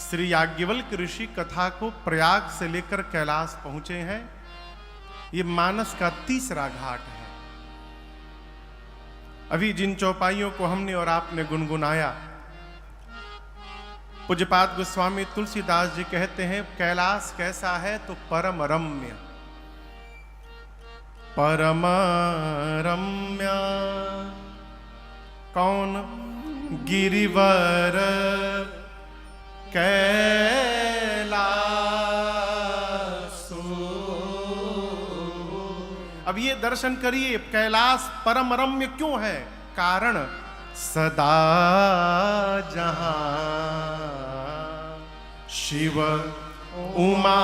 श्री याज्ञवल्क्य ऋषि कथा को प्रयाग से लेकर कैलाश पहुंचे हैं। ये मानस का तीसरा घाट है। अभी जिन चौपाइयों को हमने और आपने गुनगुनाया, पूज्यपाद गोस्वामी तुलसीदास जी कहते हैं कैलाश कैसा है तो परम रम्य, परम रम्य कौन गिरिवर कैलासो। अब ये दर्शन करिए कैलाश परम रम्य क्यों है? कारण सदा जहां शिव उमा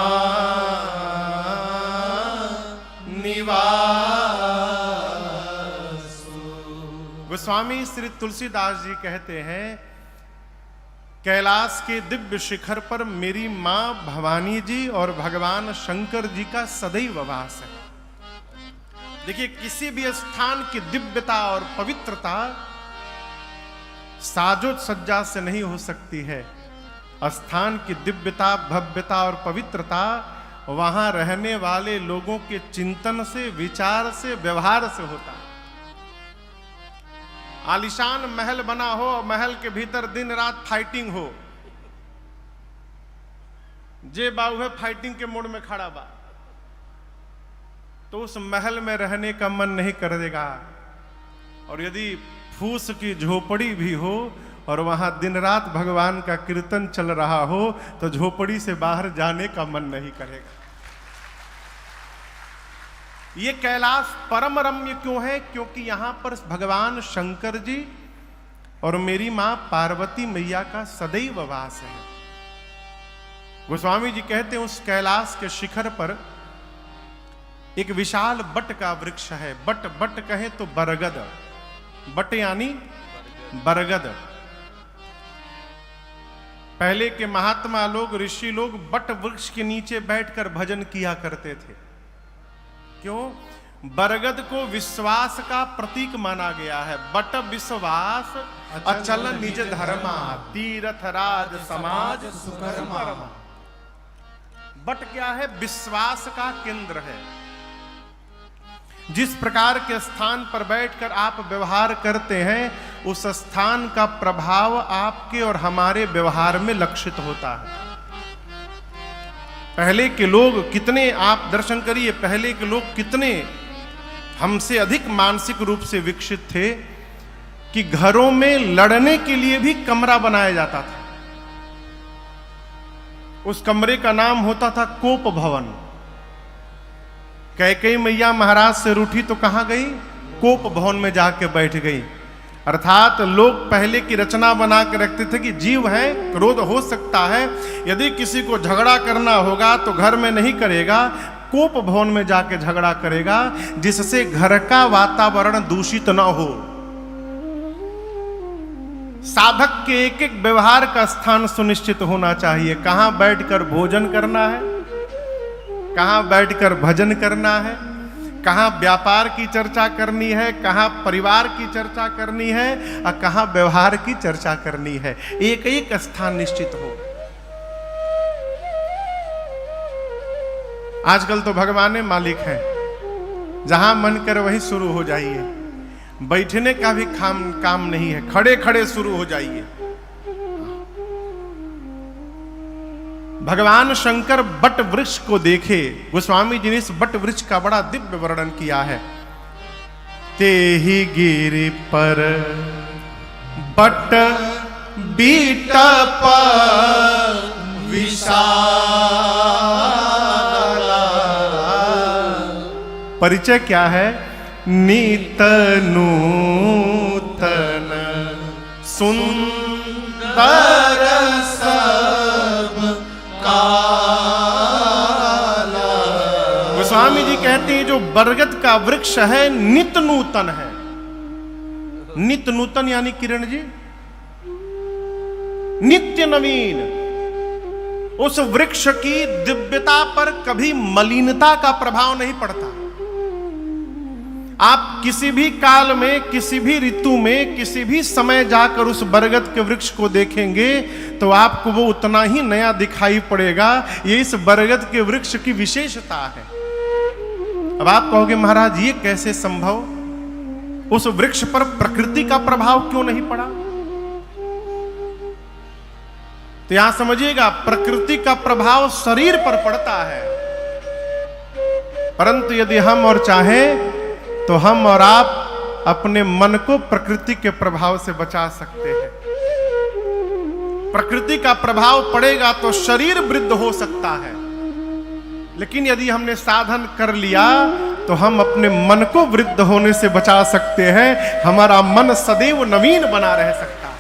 निवास। गोस्वामी श्री तुलसीदास जी कहते हैं कैलाश के दिव्य शिखर पर मेरी मां भवानी जी और भगवान शंकर जी का सदैव वास है। देखिए, किसी भी स्थान की दिव्यता और पवित्रता साजो सज्जा से नहीं हो सकती है। स्थान की दिव्यता, भव्यता और पवित्रता वहां रहने वाले लोगों के चिंतन से, विचार से, व्यवहार से होता है। आलिशान महल बना हो, महल के भीतर दिन रात फाइटिंग हो, जे बाबू है फाइटिंग के मोड में खड़ा बा, तो उस महल में रहने का मन नहीं कर देगा। और यदि फूस की झोपड़ी भी हो और वहां दिन रात भगवान का कीर्तन चल रहा हो, तो झोपड़ी से बाहर जाने का मन नहीं करेगा। ये कैलाश परम रम्य क्यों है? क्योंकि यहां पर भगवान शंकर जी और मेरी मां पार्वती मैया का सदैव वास है। गोस्वामी जी कहते हैं उस कैलाश के शिखर पर एक विशाल बट का वृक्ष है। बट, बट कहे तो बरगद, बट यानी बरगद। पहले के महात्मा लोग, ऋषि लोग बट वृक्ष के नीचे बैठकर भजन किया करते थे। क्यों? बरगद को विश्वास का प्रतीक माना गया है। बट विश्वास अचल निज धर्मा, तीर्थ राज समाज सुकर्मा। बट क्या है? विश्वास का केंद्र है। जिस प्रकार के स्थान पर बैठकर आप व्यवहार करते हैं, उस स्थान का प्रभाव आपके और हमारे व्यवहार में लक्षित होता है। पहले के लोग कितने, आप दर्शन करिए, पहले के लोग कितने हमसे अधिक मानसिक रूप से विकसित थे कि घरों में लड़ने के लिए भी कमरा बनाया जाता था। उस कमरे का नाम होता था कोप भवन। कैकेयी मैया महाराज से रूठी तो कहां गई? कोप भवन में जाके बैठ गई। अर्थात लोग पहले की रचना बना के रखते थे कि जीव है, क्रोध हो सकता है, यदि किसी को झगड़ा करना होगा तो घर में नहीं करेगा, कोप भवन में जाके झगड़ा करेगा, जिससे घर का वातावरण दूषित न हो। साधक के एक एक व्यवहार का स्थान सुनिश्चित होना चाहिए। कहां बैठकर भोजन करना है, कहां बैठकर भजन करना है, कहां व्यापार की चर्चा करनी है, कहां परिवार की चर्चा करनी है और कहां व्यवहार की चर्चा करनी है। एक एक स्थान निश्चित हो। आजकल तो भगवान मालिक हैं, जहां मन कर वहीं शुरू हो जाइए। बैठने का भी काम नहीं है, खड़े खड़े शुरू हो जाइए। भगवान शंकर बट वृक्ष को देखे। गोस्वामी जी ने इस बट वृक्ष का बड़ा दिव्य वर्णन किया है। ते ही गिरि पर बट बीटप विशाला। परिचय क्या है? नित नूतन सुंदर गोस्वामी जी कहते हैं जो बरगद का वृक्ष है नित नूतन है। नित नूतन यानी किरण जी नित्य नवीन। उस वृक्ष की दिव्यता पर कभी मलिनता का प्रभाव नहीं पड़ता। आप किसी भी काल में, किसी भी ऋतु में, किसी भी समय जाकर उस बरगद के वृक्ष को देखेंगे तो आपको वो उतना ही नया दिखाई पड़ेगा। ये इस बरगद के वृक्ष की विशेषता है। अब आप कहोगे महाराज ये कैसे संभव, उस वृक्ष पर प्रकृति का प्रभाव क्यों नहीं पड़ा? तो यहां समझिएगा, प्रकृति का प्रभाव शरीर पर पड़ता है, परंतु यदि हम और चाहें तो हम और आप अपने मन को प्रकृति के प्रभाव से बचा सकते हैं। प्रकृति का प्रभाव पड़ेगा तो शरीर वृद्ध हो सकता है, लेकिन यदि हमने साधन कर लिया तो हम अपने मन को वृद्ध होने से बचा सकते हैं। हमारा मन सदैव नवीन बना रह सकता है।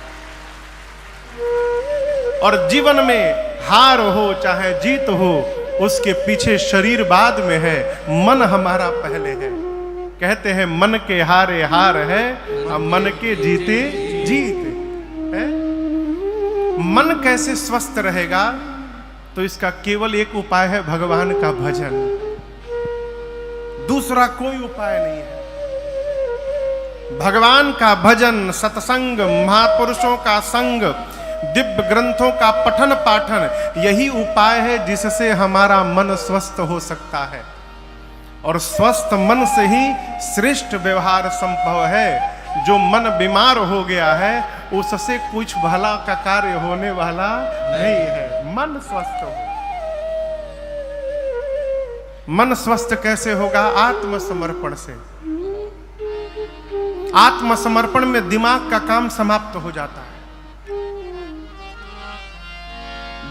और जीवन में हार हो चाहे जीत हो, उसके पीछे शरीर बाद में है, मन हमारा पहले है। कहते हैं मन के हारे हार है, और मन के जीते जीत है। मन कैसे स्वस्थ रहेगा? तो इसका केवल एक उपाय है, भगवान का भजन। दूसरा कोई उपाय नहीं है। भगवान का भजन, सत्संग, महापुरुषों का संग, दिव्य ग्रंथों का पठन पाठन, यही उपाय है जिससे हमारा मन स्वस्थ हो सकता है। और स्वस्थ मन से ही श्रेष्ठ व्यवहार संभव है। जो मन बीमार हो गया है उससे कुछ भला का कार्य होने वाला नहीं है। मन स्वस्थ हो। मन स्वस्थ कैसे होगा? आत्मसमर्पण से। आत्मसमर्पण में दिमाग का काम समाप्त हो जाता है।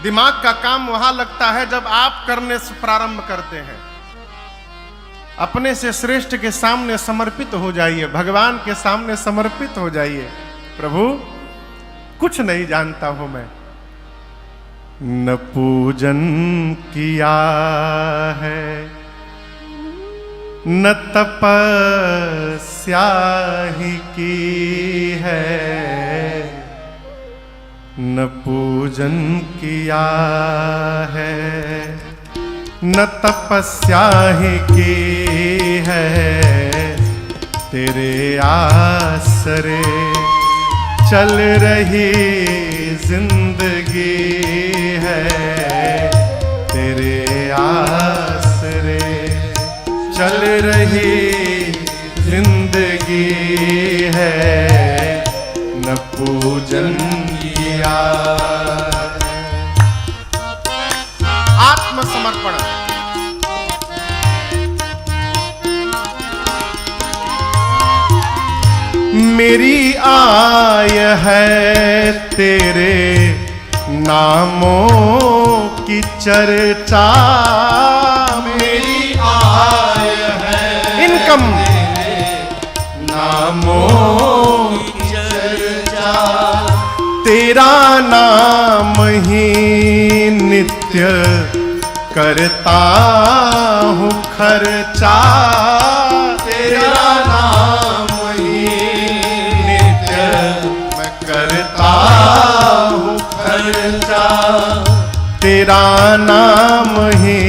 दिमाग का काम वहां लगता है जब आप करने से प्रारंभ करते हैं। अपने से श्रेष्ठ के सामने समर्पित हो जाइए, भगवान के सामने समर्पित हो जाइए। प्रभु कुछ नहीं जानता हूं मैं, न पूजन किया है, न तपस्या ही की है, न पूजन किया है, न तपस्या ही की है, तेरे आसरे चल रही जिंदगी है, तेरे आसरे चल रही जिंदगी है, न पूजन किया। आत्मसमर्पण। मेरी आय है तेरे नामों की चर्चा, मेरी आय है इनकम नामों की चर्चा, तेरा नाम ही नित्य करता हूँ खर्चा, तेरा नाम ही नित्य मैं करता हूँ खर्चा, तेरा नाम ही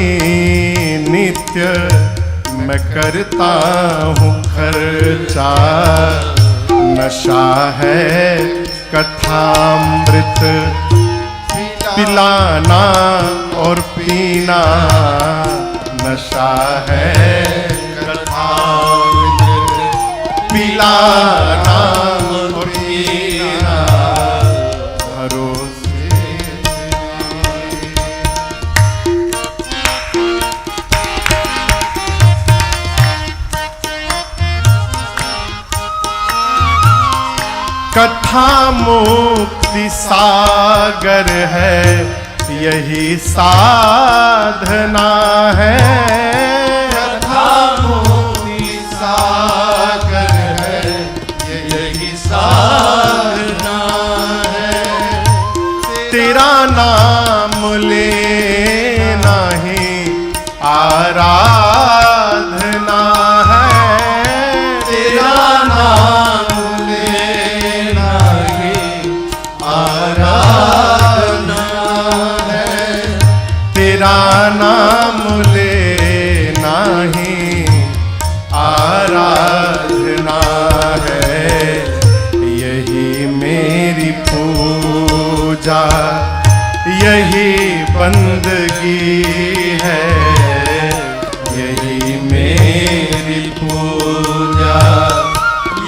नित्य मैं करता हूँ खर्चा। नशा है कथामृत पिलाना और पीना, नशा है कथामृत पिलाना और पीना, भरोसे कथा मुक्ति सागर है, यही साधना है, कथा मुक्ति सागर है, यही साधना है, तेरा नाम लेना ही आराधना है, तेरा नाम लेना ही आराधना है, तेरा नाम लेना ही आराधना पूजा यही बंदगी है, यही मेरी पूजा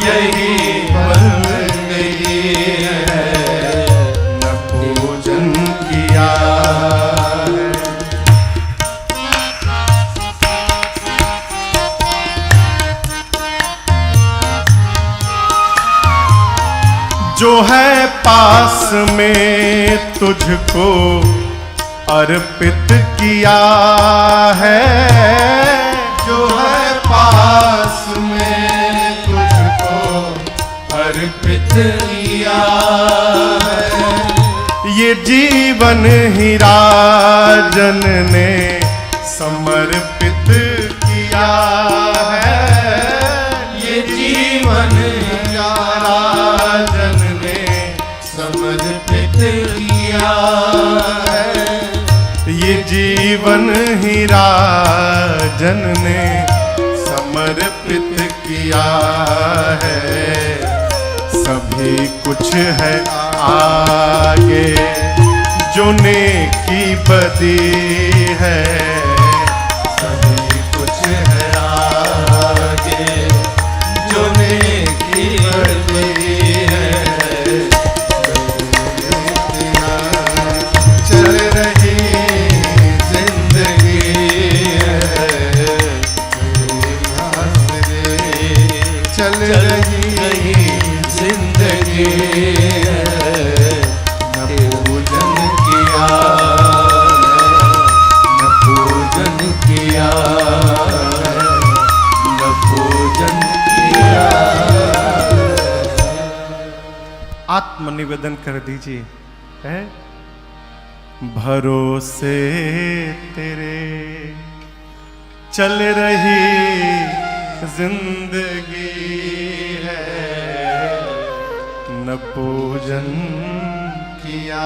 यही बंदगी है, न पूजन किया है। जो है पास में तुझको अर्पित किया है, जो है पास में तुझको अर्पित किया है, ये जीवन ही राजन ने समर्पित किया है, ये जीवन ही राजन समर्पित किया है, ये जीवन ही राजन ने समर्पित किया है। सभी कुछ है आगे जो नेकी बदी है, सभी कुछ है आगे जो नेकी बदी है। चल रही जिंदगी है, चल रही जिंदगी है, न पूजन किया, न पूजन किया, न पूजन किया। आत्मनिवेदन कर दीजिए, है भरोसे तेरे चल रही जिंदगी है, न पूजन किया।